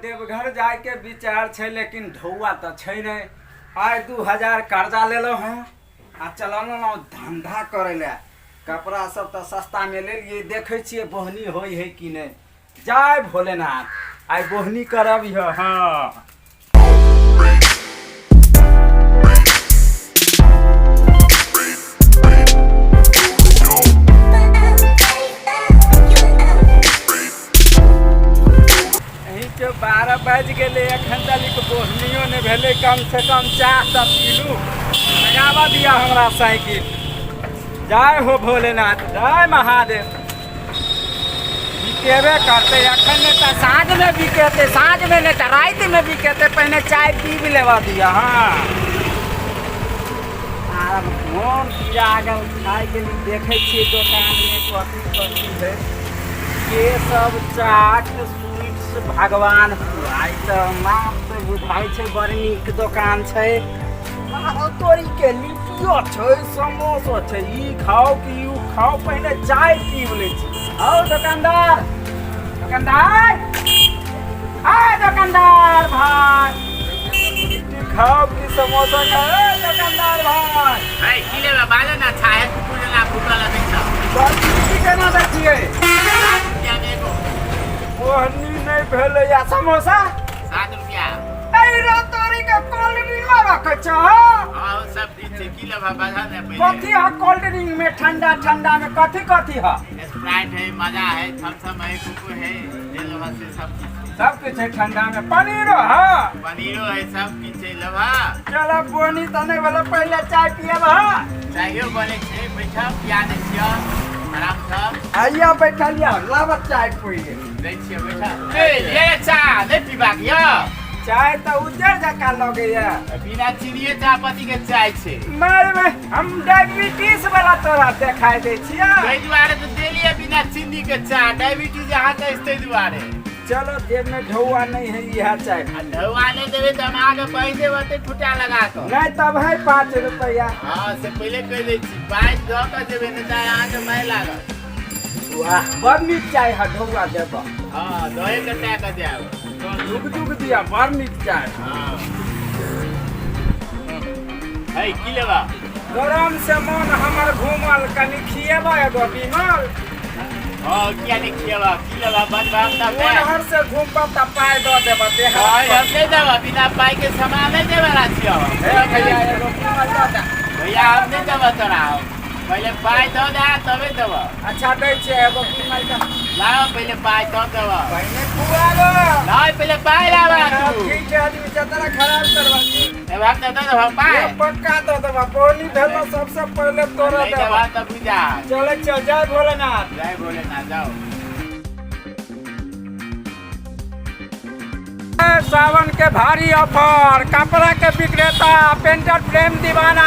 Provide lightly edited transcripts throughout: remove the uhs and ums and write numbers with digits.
देवघर जाए के विचार छे लेकिन ढौआ तो छे नहीं। आय 2000 कर्जा ले लो हैं आ चलो ना धंधा करे ले। कपड़ा सब तो सस्ता में ले लिए, देखे छिए बोहनी होई है कि नहीं। जय भोलेनाथ, आय बोहनी करब यो। हाँ के 12 बज गए, एखन तक बोहनियो ने भेले। कम से कम 4 किलो लगावा दिया हमरा साइकिल। जय हो भोलेनाथ, जय महादेव। बिकेबे करते एखन ने तो साँझ में बिकेते, साँझ में नहीं तो रात में बिकेते। पहले चाय पी लेवा दिया। हाँ मोन जागल खाए के लिए देखे छे दुकान में कथी कथी है। ये सब चाट भगवान आई तो नाम से बुझाई छे बड़ नीक दुकान छे। तोरी के लिट्टियो छे, समोसा छे। ई खाओ कि यू खाओ, पहले चाय पी ले छी। आओ दुकानदार, दुकानदार, हाय दुकानदार भाई, लिट्टी खाओ कि समोसा खाओ। दुकानदार भाई भाई की लेबा बाजे ना छाए कुकुरला फुटला देखा। लिट्टी केना देखिए? क्या देखो मोहनी नहीं भेले या समोसा 7 रुपया। ए रो तोरी के कोल्ड ड्रिंक में रखे छ। हां सब दिन से की लेबा बाजा ने पहले। कथी है कोल्ड ड्रिंक में? ठंडा ठंडा में कथी कथी है? स्प्राइट है, मजा है, थम्स है, कोको है, ले लेबा से सब कुछ है। ठंडा में पनीरो है, पनीरो है, सब कुछ है लेबा। चलो बोनी तने वाला पहले चाय पियब। हां चाहिए बने छे, बैठा पिया दे छिया आराम से। आइया बैठलिया, लावा चाय पी ले। ले छिया बैठा। ए ये चा ले पीबा या चाय तो उजर जका लगे या। बिना चीनी चायपत्ती के चाय छे। मार में हम डायबिटीज वाला तोरा देखाई दे छिया। ओइ दुआरे तो देलिए बिना चीनी के चाय। डायबिटीज यहाँ के इसते दुआरे। चलो जेब में ढौआ नहीं है, यह चाय ढौआ नहीं देवे तो हम आगे पैसे होते ठुटा लगा तो नहीं। तब है 5 रुपया। हाँ से पहले कह दे छी 5 दो का देवे नहीं तो यहाँ के मैं लागा। वाह बड़ नीक चाय है, ढौआ देब। हाँ 2 घंटा का जाओ तो जुग जुग दिया, बड़ नीक चाय। हाँ है की लेबा? गरम से मन हमर घूमल, कनी खिएबा एगो बिमल। हाँ क्या नहीं खिएबा की लेबा? बनवाम ना पे हर से घूमबा त पाय दो देबा देह। हां हम नहीं देबा, बिना पाई के सामान नहीं देबा राखियो। ए भैया एगो बिमल दो दे। भैया हम नहीं देबा तोरा, पहले पाई दो दे तबे देबा। अच्छा दै छे एगो बिमल दो। लाओ पहले पाई तो देबा। पहले खुआलो। नहीं पहले पाई लावा तू। ठीक है, आदमी जतरा खराब करवा दी। ए बात तो देबा पाई। ये पक्का दो देबा। बोनी भेलो सबसे पहले तोरा नहीं देबा। देबा तब जा। चले चल, जय भोलेनाथ। जय भोलेनाथ जाओ। सावन के भारी ऑफर, कपड़ा के विक्रेता, पेंटर फ्रेम दीवाना,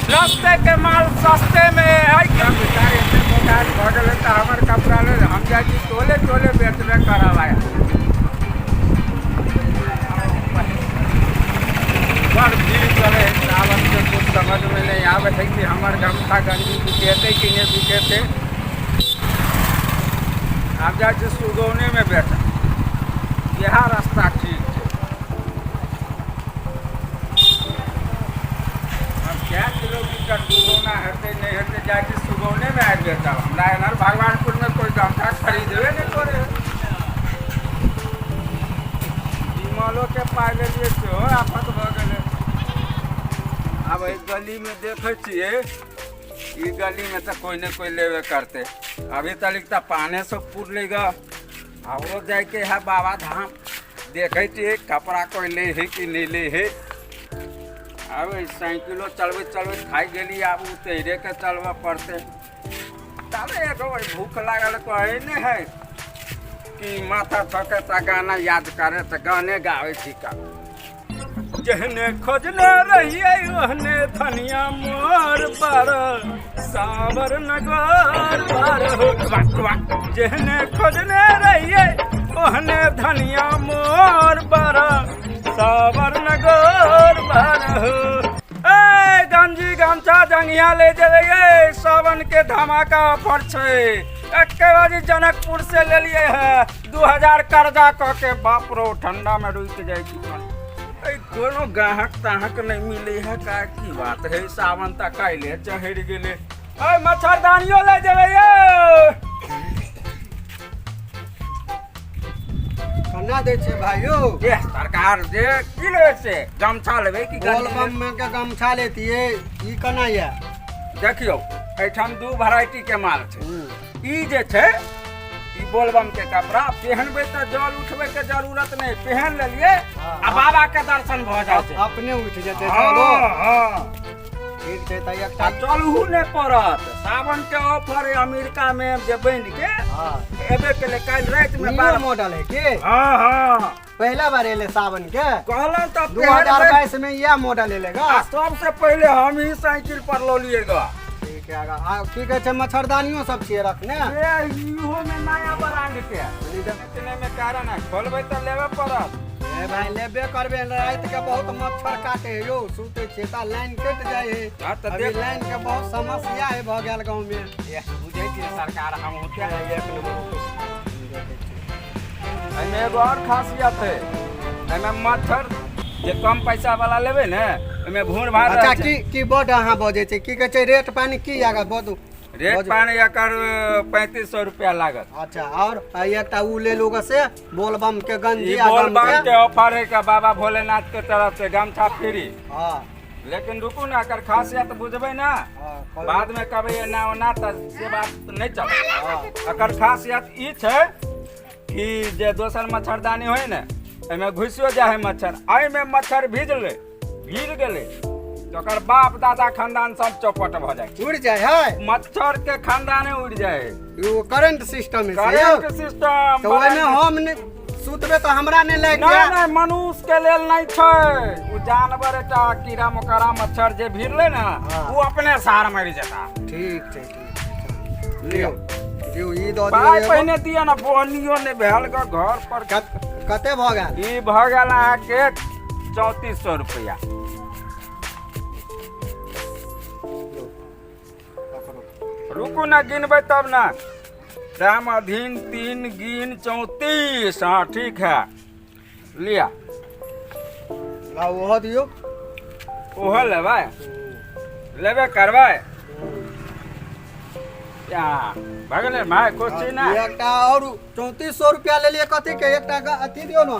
सस्ते के माल सस्ते में। हमर कपड़ा ले हम जाती टोले टोले बेचबे करब। बड़ भीड़ चले सावन के, कुछ समझ में नहीं आवे है कि हमर गमछा गंजी बिकेते कि नहीं बिकेते। आप जाती सुगौने में बेचा, यह रास्ता ठीक है। अब क्या किलोमीटर सुगौना हेते नहीं हेते, जाके सुगौने में आबि बेचा। हमरा एनहर भगवानपुर में कोई गमछा खरीदबे नहीं करे। विमलो के पाइ लेलिए सेहो आफत भऽ गेलै। अब एहि गली में देखे छिए, ई गली में तो कोई न कोई लेबे करते। अभी तक तो पाने से पुरले ग। और जाके है बाबा धाम देखे थे कपड़ा कोई ले है कि नहीं ले है। अब साइकिलो चलबे चलबे खाई गली, अब उतरे के चलबे पड़ते। तब एगो भूख लागल कहे नहीं है कि माथा थके तो गाना याद करे तो गाने गावे थी का। जहने खोजने रहिए ओहने धनिया मोर पर, सावर नगर पर। जहने खोजने रहिए ओहने धनिया मोर पर, सावर नगर संगिया ले जेबे ये सावन के धमाका ऑफर छे। एके बाजी जनकपुर से ले लिए है 2000 कर्जा क के। बाप रो ठंडा में रुक जाए छी। कोनो गाहक ताहक नहीं मिले है का की बात है। सावन तक आइले चढ़ गेले। ओए मच्छरदानियों ले जेबे ये। कना दे छे भाइयो। ये सरकार दे की ले से गमछा लेबे की बोलबम में के गमछा लेती है ई कना या। देखियो एठाम दू वैरायटी के माल छे। ई जे छे ई बोलबम के कपड़ा पहनबे त जल उठबे के जरूरत नहीं। पहन लेलिए आ बाबा के दर्शन भ जाए। अपने उठ जेते हां चलो। हां ठीक छै त एकटा चलहू ने पड़त। सावन के ऑफर अमेरिका में जे बन के हां एबे के ले काल रात में न्यू 12 मॉडल है के। हां हां पहला बार एले सावन के। कहलन त 2022 में यह मॉडल एलेगा। सबसे पहले हम ही साइकिल पर लो लिएगा। ठीक है आ की कहै छै मच्छरदानियों सब छिए रखने। ये इहो में नया ब्रांड के इतने में कारण है। खोलबे त लेबे पड़त। ए भाई लेबे करबे रात के बहुत मच्छर काटे है यो। सुते छे त लाइन कट जाए है। हां त अभी देख लाइन के बहुत समस्या है भ गेल गांव में। ये बुझे छी सरकार हम होते है एक नंबर। एमे एगो और खासियत है। एमे मच्छर जे कम पैसा वाला लेबे ने एमे भूर भार। अच्छा की बड अहाँ बजे छै की कहै छै रेट पानी की आगा बदू। रेट पानी एकर 3500 रुपया लागत। अच्छा और एकटा उ ले लोग से बोलबम के गंजी ई बोलबम के ऑफर है का बाबा भोलेनाथ के तरफ से गमछा फ्री। हां लेकिन रुकू ना एकर खासियत बुझबे ना। बाद में कहबे ना ओना त से बात नहीं चल। एकर खासियत ई छै कि जे दोसर मच्छरदानी होय ने एमे घुसियो जाए है मच्छर। आई में मच्छर भीड़ गेले तो ओकर बाप दादा खानदान सब चौपट भ जाए। उड़ जाए है मच्छर के खानदाने उड़ जाए। यो करंट सिस्टम है करंट सिस्टम तो ओय में हम ने सुतबे तो हमरा ने लाग नहीं जाए। नहीं मनुष्य के लेल नहीं छै। उ जानवर एटा कीड़ा मकोड़ा मच्छर जे भिड़ले ना वो अपने सार मर जाता। ठीक छै ठीक लियो लियो ई दो पाई दियो। पहने दिया ना बोनियो ने भेल का घर पर कते भ गेल। ई भ गेल अहाँ के 3400 रुपया। रुकू ना गिनबे तब ना। दाम अधीन 3 गिन 34। हाँ ठीक है लिया। ला ओहो दियो। ओहो लेबै लेबे करबै। या भगले भाई कुछ ना। एकटा और 3400 रुपया ले लिए कथि के एकटा अथि दियो ना।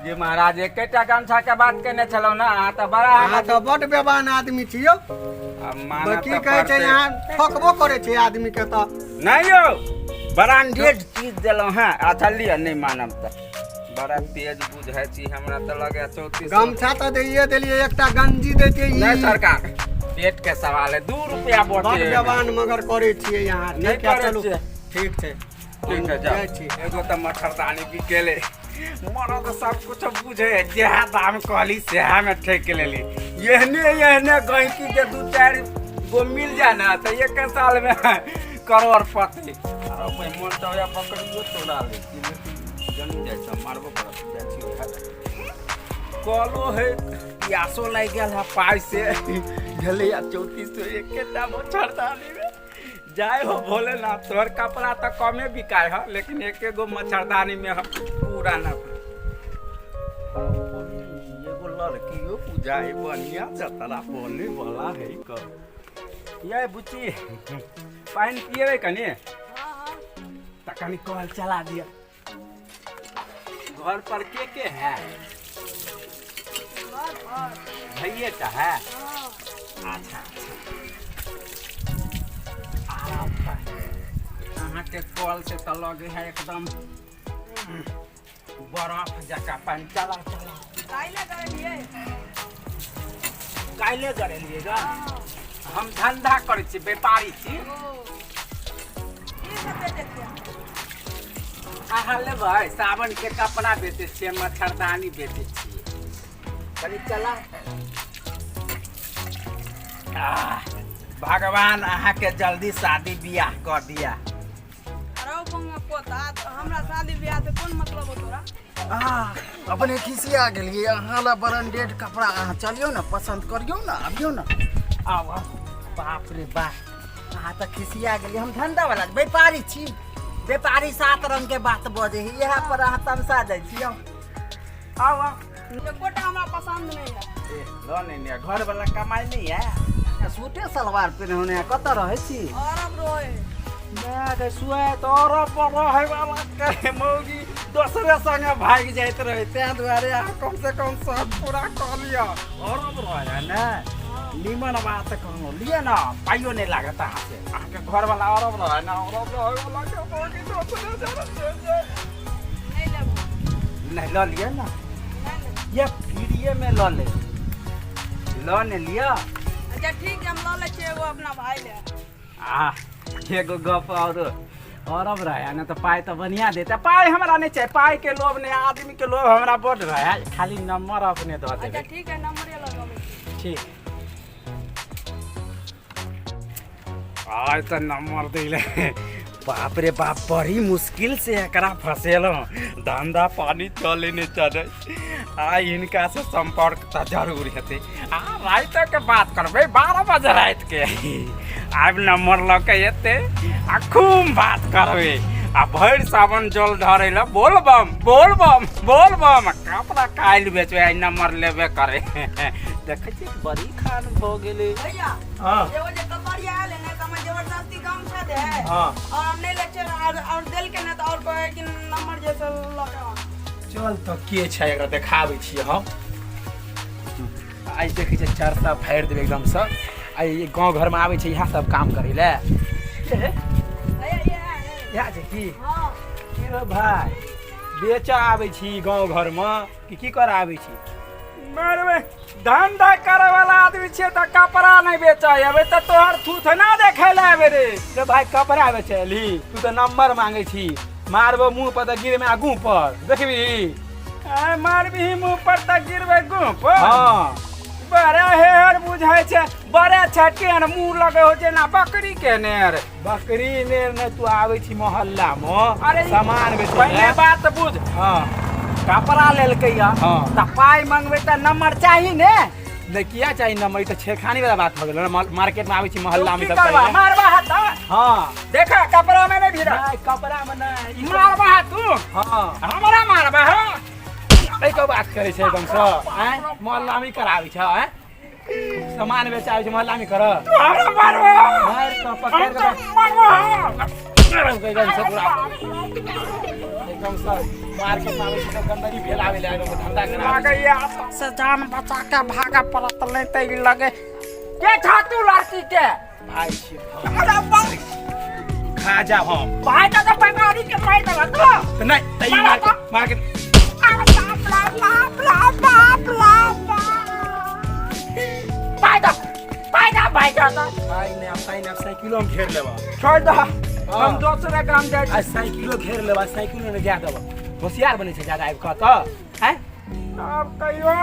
जी महाराज एकेटा गमछा के बात केने छलौ ना। अहाँ त बड़ा अहाँ त बड बेबान आदमी छियो। की कहै छै यहाँ ठकबो करे छै आदमी के त। नहीं यो ब्रांडेड चीज देलौ हैं। अच्छा लिया नहीं मानब त बड़ा तेज बुझै छी हमरा त लगे 3400। गमछा त दैए देलिए एकटा गंजी देते ई। नहीं सरकार पेट के सवाल है। 2 रुपया बड बचे बेबान मगर करे छिए यहाँ। नहीं ठीक है करे चलू छिए। ठीक छै ठीक है जाए जाओ। छी। एगो त मच्छरदानी बिकेले मरो तो सब कुछ बुझे है। जहाँ दाम कहली सेहा में ठेक लेली। यहने गहकी के 2-4 गो मिल जाए ना तो एक साल में करोड़पति। और कोई मन तो या पकड़ियो तोड़ा ले जन जैसा मारबो पड़त। कलो है प्यासो लग गया है पाई से झले या 3400 एकेटा मच्छरदानी में जाए हो भोलेनाथ। तोहर कपड़ा तो कमे बिकाय है लेकिन एके गो मच्छरदानी में हम पूरा ना। एगो लड़कियों पूजा है बढ़िया जतरा बोलने वाला है। ये बुच्ची पानी पिएबे कनी त कनी कॉल चला दिया। घर पर के है भैया का है। अच्छा अहाँ के कॉल से तो लगे है एकदम बर्फ जका पानी। चला काइले करेलिएगा। हम धंधा करे छी व्यापारी छी। अहाँ लेबै सावन के कपड़ा बेचे छियै मच्छरदानी बेचे छियै। कनी चला भगवान अहाँ के जल्दी शादी बियाह कर दिया। हमरा शादी ब्याह से कोन मतलब हो तोरा। अपने खिसिया गेलिए। अहाँ ला ब्रांडेड कपड़ा अहाँ चलियो ना पसंद करियो ना अबियो ना। आवा बाप रे बाप अहाँ तऽ खिसिया गेली हम धंधा वाला व्यापारी छी व्यापारी 7 रंग के बात बजे है यह पर अहाँ तमसा जाइ छी आओ आओ एकोटा हमरा पसंद नहीं है लो नहीं घर वाला कमाई नहीं है सूटे सलवार पहने होने कत रहे छी और अब रोए मैं के सुए तोरा पर रहे वाला के मौगी दोसरे संगे भाग जाइत रहे ते दुआरे कम से कम सब पूरा कर लिया और अब रहे ना नीमन बात कहूं लिए ना पाइयो नहीं लागत अहाँ से अहाँ के घर वाला और अब रहे ना और अब रहे वाला के मौगी दोसरे संगे नहीं लेबो नहीं लो लिए ना नहीं लेबो ये फ्रीए में लो ले लिया अच्छा ठीक है हम ला ले एगो अपना भाई ले आ एगो गप और अब रहे ना तो पाई तो बढ़िया देते पाई हमरा नहीं चाहिए पाई के लोभ नहीं आदमी के लोभ हमरा बढ़ रहा है खाली नंबर अपने दो अच्छा देबे ठीक है नंबर ये लगावे ठीक आज तो नंबर दिले बाप रे बाप बड़ी मुश्किल से एकरा फसेलो धंधा पानी चले नहीं चले आ इनका से संपर्क तो जरूर हेते आ रात के बात करबे 12 बजे रात के आब नंबर ल के एते आ खूब बात करबे आ भर सावन जल धरे ला बोलबम कपड़ा काइल बेचबे आ नंबर लेबे करे देखे छी बड़ी खान हो गेले भैया हां एगो जे कपड़िया आले ना तो मैं जबरदस्ती काम छा दे हां और हमने लेक्चर और दिल के ना तो और कहे कि नंबर जैसे लगा चल तो के छै एकरा देखाबै छी हम आज देखै छै चरता फाड़ देबे एकदम से आई गांव घर में आबै छै यहाँ सब काम करे ले या छै की हां के रे भाई बेचा आबै छी गांव घर में की कर आबै छी मारबे धंधा करे वाला आदमी छै त कपड़ा नहीं बेचा अबे त तोहर थूथ ना देखे ले आबे रे भाई कपड़ा बेचली तू तो नंबर मांगे छी मारबो मुंह पर त गिरमे आगू पर देखबी आ मारबी मुंह पर त गिरबे गू पर हां बड़ा हेर बुझाय छै बड़ा छटके न मुंह लगे हो जे ना बकरी के नेर बकरी नेर ने तू आबै छी मोहल्ला में अरे सामान बेचे पहले बात बुझ हां कपड़ा लेलकै या त पाई मंगबे त नंबर चाहिए ने नहीं किया चाहिए नंबर तो छेखानी वाला बात हो गेल मार्केट में आबै छी मोहल्ला में सब मारबा हाथ हां देखा कपड़ा में नहीं भीड़ा नहीं कपड़ा में नहीं मारबा तू हां हमरा मारबा हो ए को बात करे छै एकदम से हैं मोहल्ला में कराबै छ हैं सामान बेचाबै छ मोहल्ला में कर तू हमरा मारबा मार तो पकड़ के मारबा एकदम से पूरा एकदम से मार्केट में आबै छै गंदगी फैलावे ले धंधा करावे से जान बचा के भागा पड़त नहीं तै लगे के छातू लड़की के भाई छी अरे भाई खा जा हम भाई तो पकड़ी के मार दला तो नहीं तै मार के भाई ने साइकिलो में घेर लेबा छोड़ द हम दूसरे काम जाय आ साइकिलो घेर लेबा साइकिलो ने जा देबा होशियार बने छै ज्यादा आबि क त हैं अब कहियो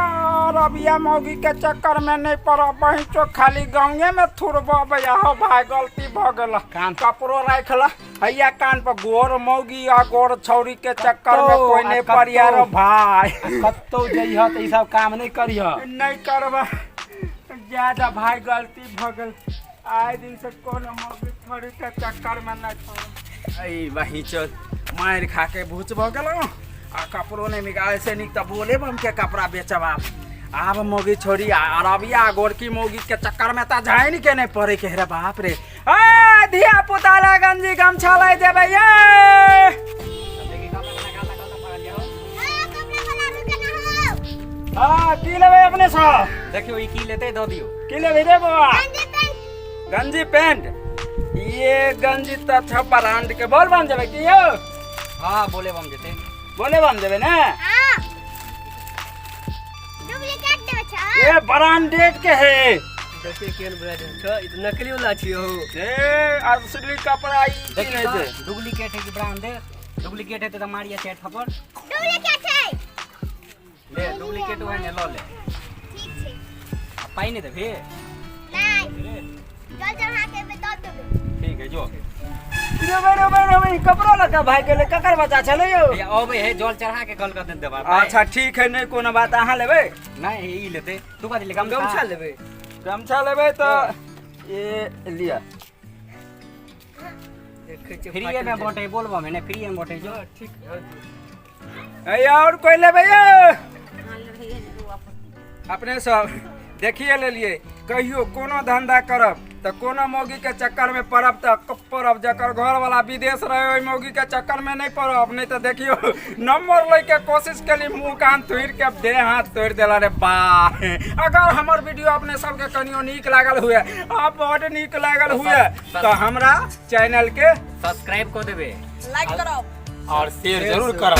रबिया मौगी के चक्कर में नहीं पड़ा बही चो खाली गांवे में थुरबा हो भाई गलती भ गेल कान कपड़ो राखला हैया कान पर गोर मौगी आ गोर छौरी के चक्कर में कोई नहीं पड़िया रे भाई कत्तो जइह त ई सब काम नहीं करिह नहीं करबा ज्यादा भाई गलती भ गेल आए दिन से कोनो मौगी छौरी के चक्कर में नहीं पड़ आई वही चल मार खा के भूच भ गेल आ कपड़ो नहीं निकाले से निक त बोले हम के कपड़ा बेचब आब मौगी छोड़ी अरबिया गोरकी मौगी के चक्कर में त जाए नहीं के नहीं पड़े के रे बाप रे ए धिया पुता ला गंजी गमछा ले जेबे ये हां की लेबे अपने सा देखियो ई की लेते दो दियो की लेबे रे बाबा गंजी पैंट ये गंजी त छ ब्रांड के बोल बन जेबे की यो हां बोले बम जेबे ना हां डुप्लीकेट देबे छ ये ब्रांडेड के है देखिए केन ब्रांड छ ई नकली वाला छियो ए असली कपड़ा ई नहीं दे डुप्लीकेट है कि ब्रांडेड डुप्लीकेट है तो मारिया चैट खबर डुप्लीकेट है ले डुप्लीकेट है ने लो ले ठीक छै पाई नहीं देबे नहीं जल चढ़ा के में दो देबे ठीक है जो रे कपड़ा लगा भाई के ले ककर बचा चले यो या ओबे है जल चढ़ा के कल कर दे देबा अच्छा ठीक है नहीं कोनो बात अहाँ लेबे नहीं ई लेते तू का ले गमछा लेबे गमछा लेबे तो ये लिया फ्री में बांटे बोलबो मैंने फ्री में बांटे जो ए और कोई ले भैया अपने सब देखिए ले लिए कहियो कोनो धंधा करब तो कोनो मौगी के चक्कर में पड़ब तो पड़ब जकर घर वाला विदेश रहे ओई मौगी के चक्कर में नहीं पड़ब नहीं तो देखियो नंबर लेके कोशिश करी मुंह कान तोड़ के देह हाथ तोड़ देला रे बा। अगर हमर वीडियो अपने सबके कनियो नीक लागल हुए आप बहुत नीक लागल हुए तो हमरा चैनल के सब्सक्राइब कर देबे लाइक करो और शेयर जरूर करब।